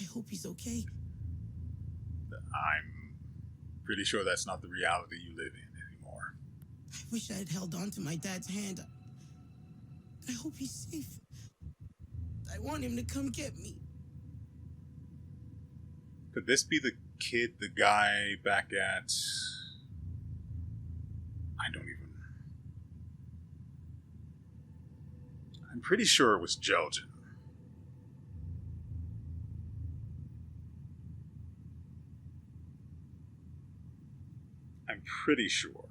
I hope he's okay. I'm pretty sure that's not the reality you live in anymore. I wish I had held on to my dad's hand. I hope he's safe. I want him to come get me. Could this be the kid, the guy back at... I don't even... I'm pretty sure it was Jelgen. I'm pretty sure.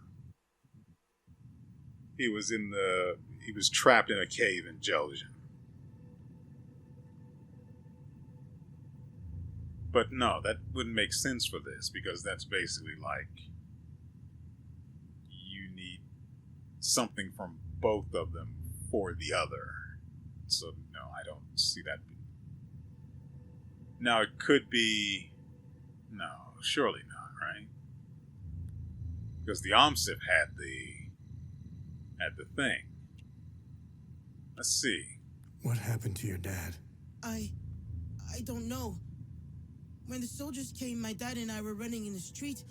He was trapped in a cave in Jelgen. But no, that wouldn't make sense for this, because that's basically like you need something from both of them for the other. So no, I don't see that. Now it could be... No, surely not, right? Because the Omsif had the thing. Let's see. What happened to your dad? I don't know. When the soldiers came, my dad and I were running in the street,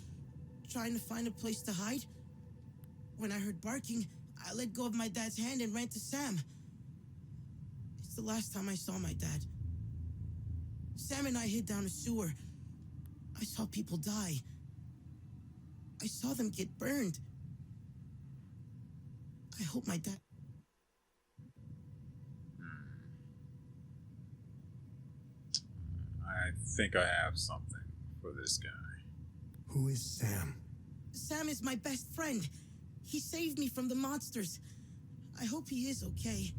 trying to find a place to hide. When I heard barking, I let go of my dad's hand and ran to Sam. It's the last time I saw my dad. Sam and I hid down a sewer. I saw people die. I saw them get burned. I hope my dad... I think I have something for this guy. Who is Sam? Sam is my best friend. He saved me from the monsters. I hope he is okay.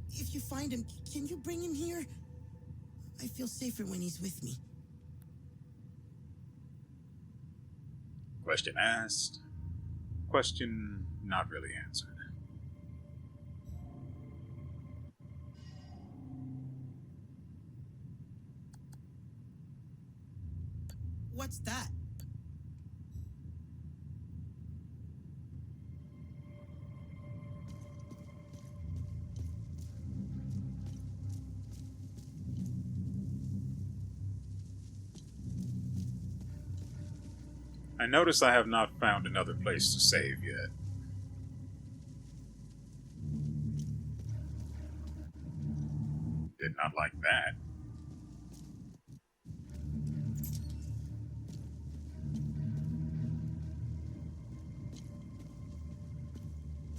If you find him, can you bring him here? I feel safer when he's with me. Question asked. Question not really answered. What's that? I notice I have not found another place to save yet. Did not like that.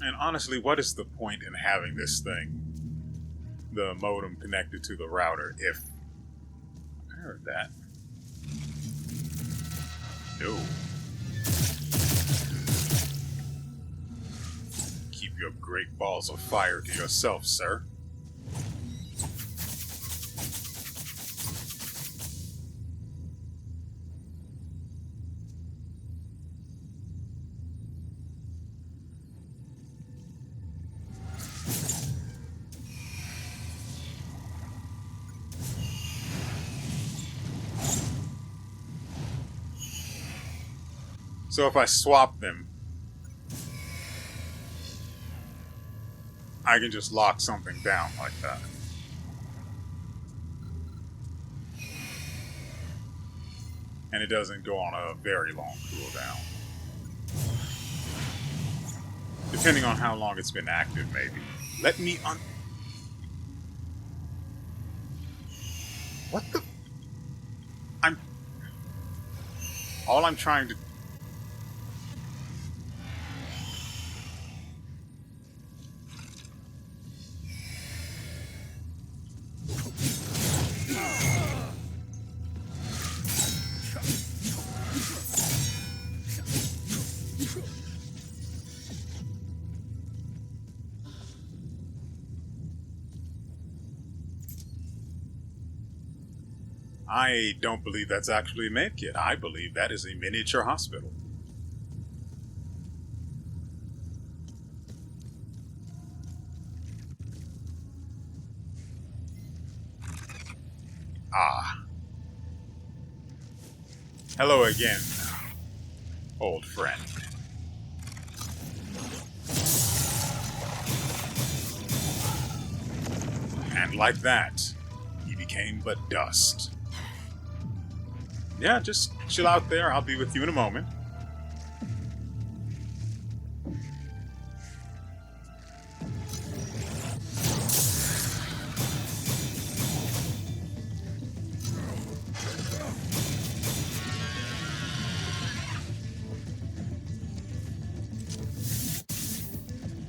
And honestly, what is the point in having this thing, the modem connected to the router, if... I heard that. No. Keep your great balls of fire to yourself, sir. So if I swap them, I can just lock something down like that. And it doesn't go on a very long cooldown. Depending on how long it's been active, maybe. Let me What the... All I'm trying to... I don't believe that's actually a medkit. I believe that is a miniature hospital. Ah. Hello again, old friend. And like that, he became but dust. Yeah, just chill out there. I'll be with you in a moment.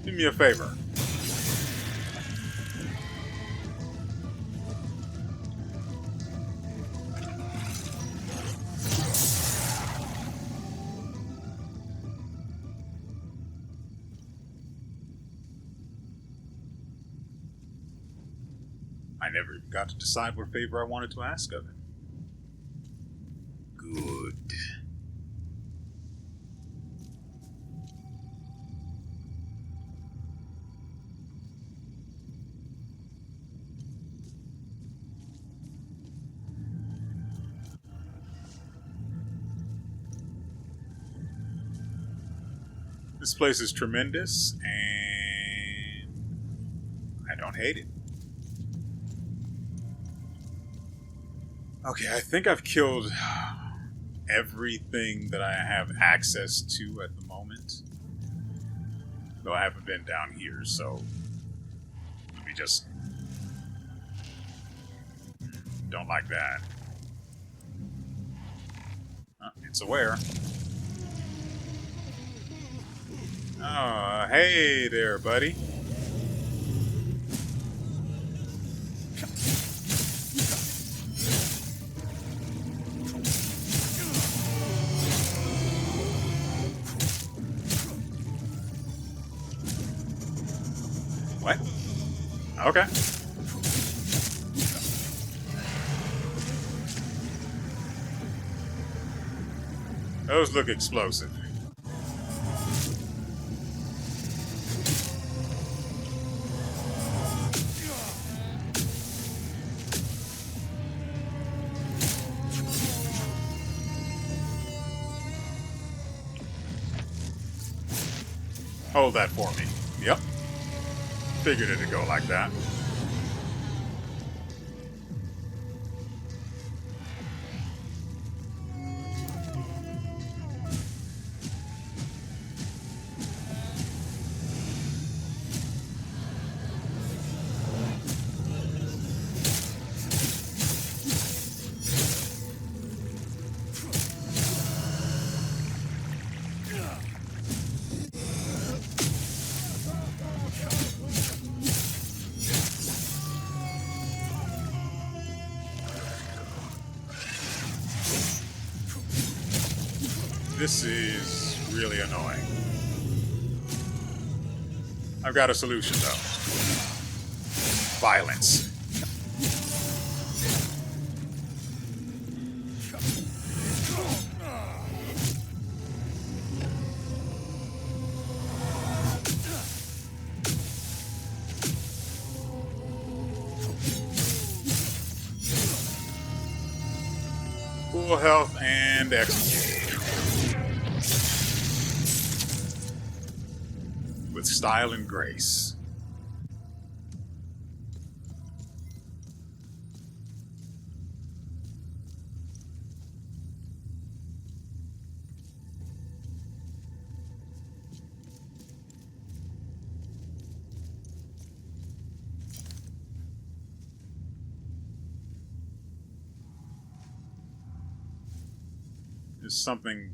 Do me a favor. I never even got to decide what favor I wanted to ask of him. Good. This place is tremendous, and I don't hate it. Okay, I think I've killed everything that I have access to at the moment. Though I haven't been down here, so let me just... Don't like that. It's aware. Oh, hey there, buddy. What? Okay. Those look explosive. Hold that for me. Yep. Figured it'd go like that. This is really annoying. I've got a solution, though. Violence. Full health and execute. With style and grace. There's something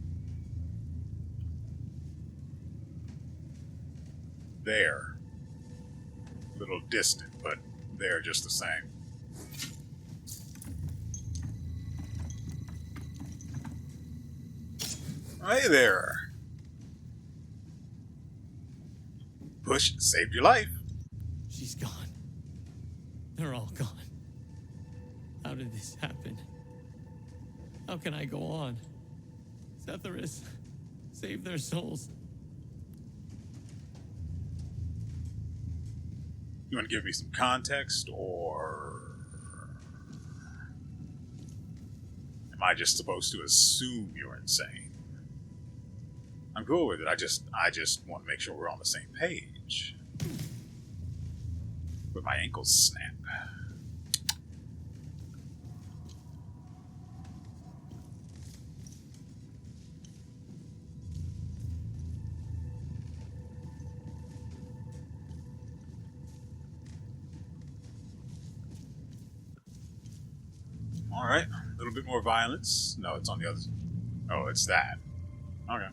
there. A little distant, but there just the same. Hey there. Push saved your life. She's gone. They're all gone. How did this happen? How can I go on? Setharus, save their souls. You want to give me some context, or am I just supposed to assume you're insane? I'm cool with it. I just want to make sure we're on the same page. But my ankles snap. All right, a little bit more violence. No, it's on the other side. Oh, it's that. Okay.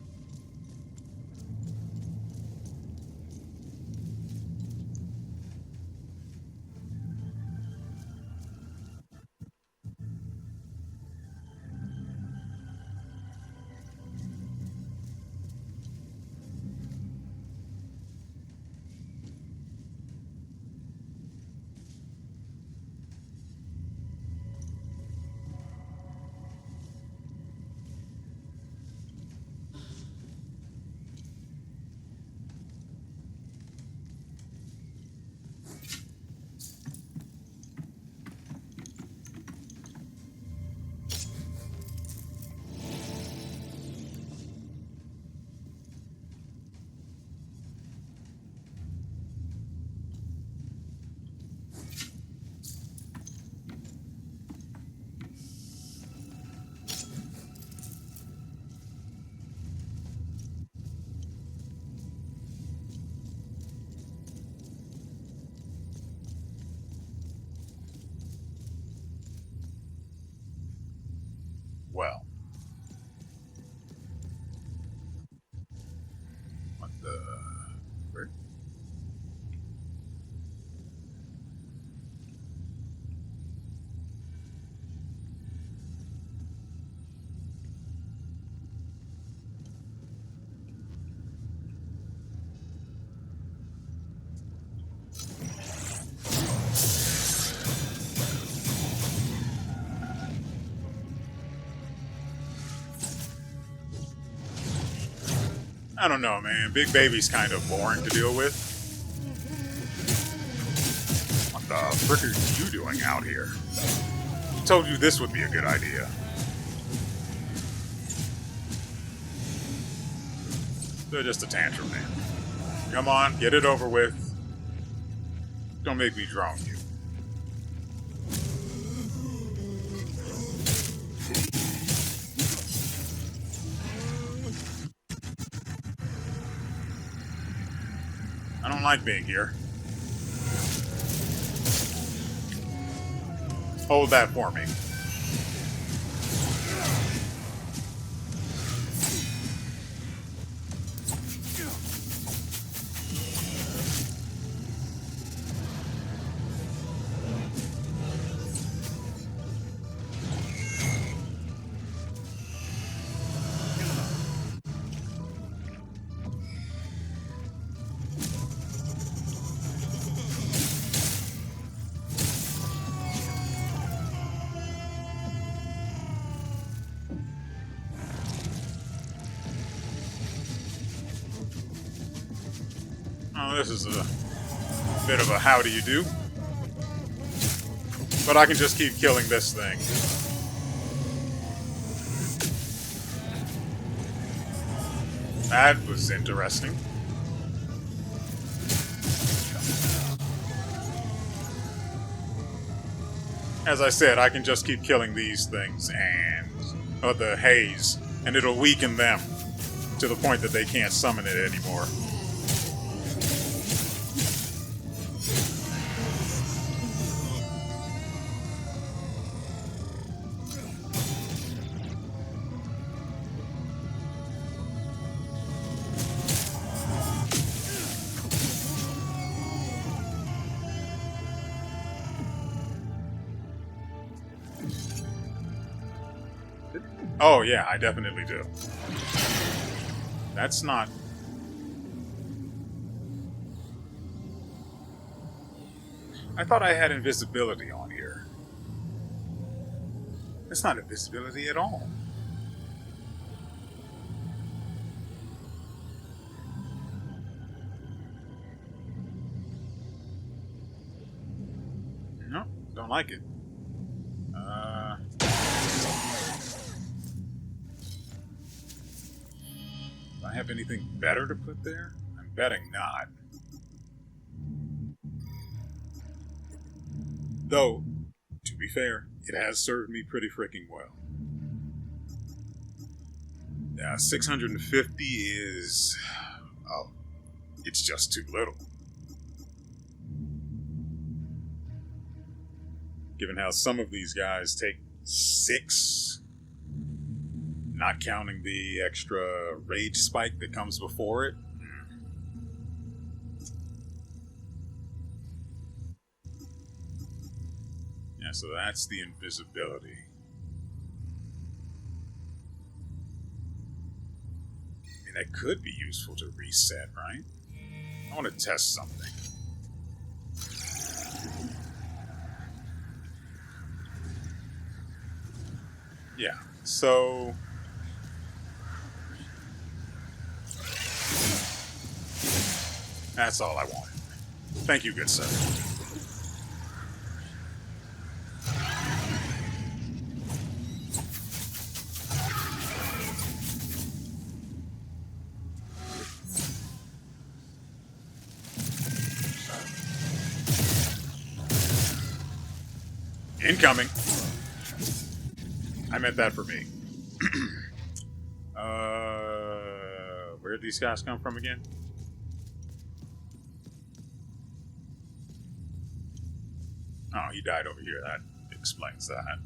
I don't know, man. Big Baby's kind of boring to deal with. What the frick are you doing out here? I told you this would be a good idea. They're just a tantrum, man. Come on, get it over with. Don't make me drone you. I don't like being here. Hold that for me. Oh, this is a bit of a how do you do. But I can just keep killing this thing. That was interesting. As I said, I can just keep killing these things and the haze, and it'll weaken them to the point that they can't summon it anymore. Oh, yeah, I definitely do. That's not... I thought I had invisibility on here. It's not invisibility at all. No, don't like it. Do I have anything better to put there? I'm betting not. Though, to be fair, it has served me pretty freaking well. 650 is... oh, it's just too little. Given how some of these guys take 6, not counting the extra rage spike that comes before it. Yeah, so that's the invisibility. I mean, that could be useful to reset, right? I want to test something. Yeah, so... that's all I wanted. Thank you, good sir. Incoming. I meant that for me. Where'd these guys come from again? Oh, he died over here. That explains that.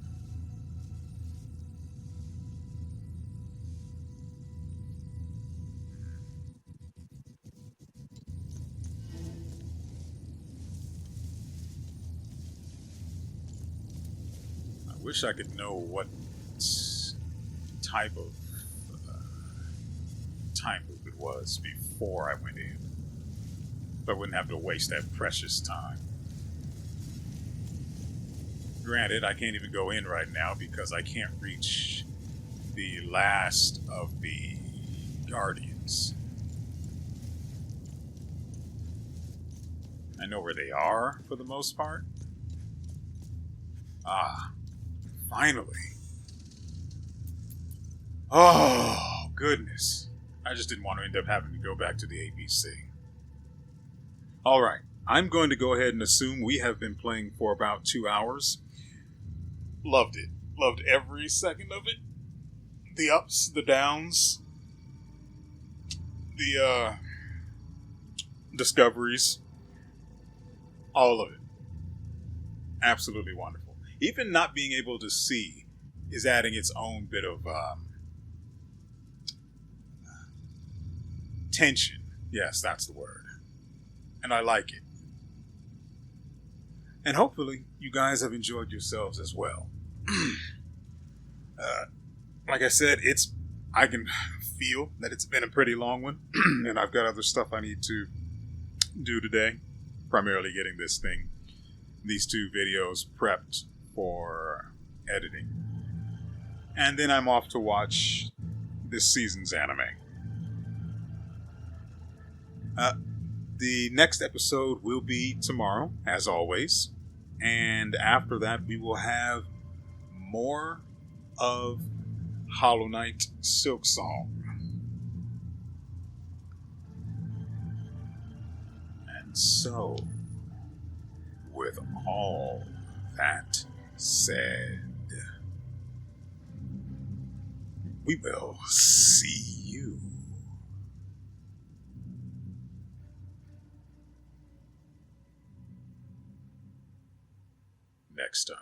I wish I could know what type of time loop it was before I went in. So I wouldn't have to waste that precious time. Granted, I can't even go in right now because I can't reach the last of the Guardians. I know where they are for the most part. Ah, finally. Oh, goodness. I just didn't want to end up having to go back to the ABC. Alright, I'm going to go ahead and assume we have been playing for about 2 hours. Loved it. Loved every second of it. The ups, the downs, the discoveries. All of it. Absolutely wonderful. Even not being able to see is adding its own bit of tension. Yes, that's the word. And I like it. And hopefully you guys have enjoyed yourselves as well. Like I said, I can feel that it's been a pretty long one, and I've got other stuff I need to do today. Primarily getting these 2 videos prepped for editing. And then I'm off to watch this season's anime. The next episode will be tomorrow, as always. And after that, we will have more of Hollow Knight Silk Song. And so, with all that said, we will see you next time.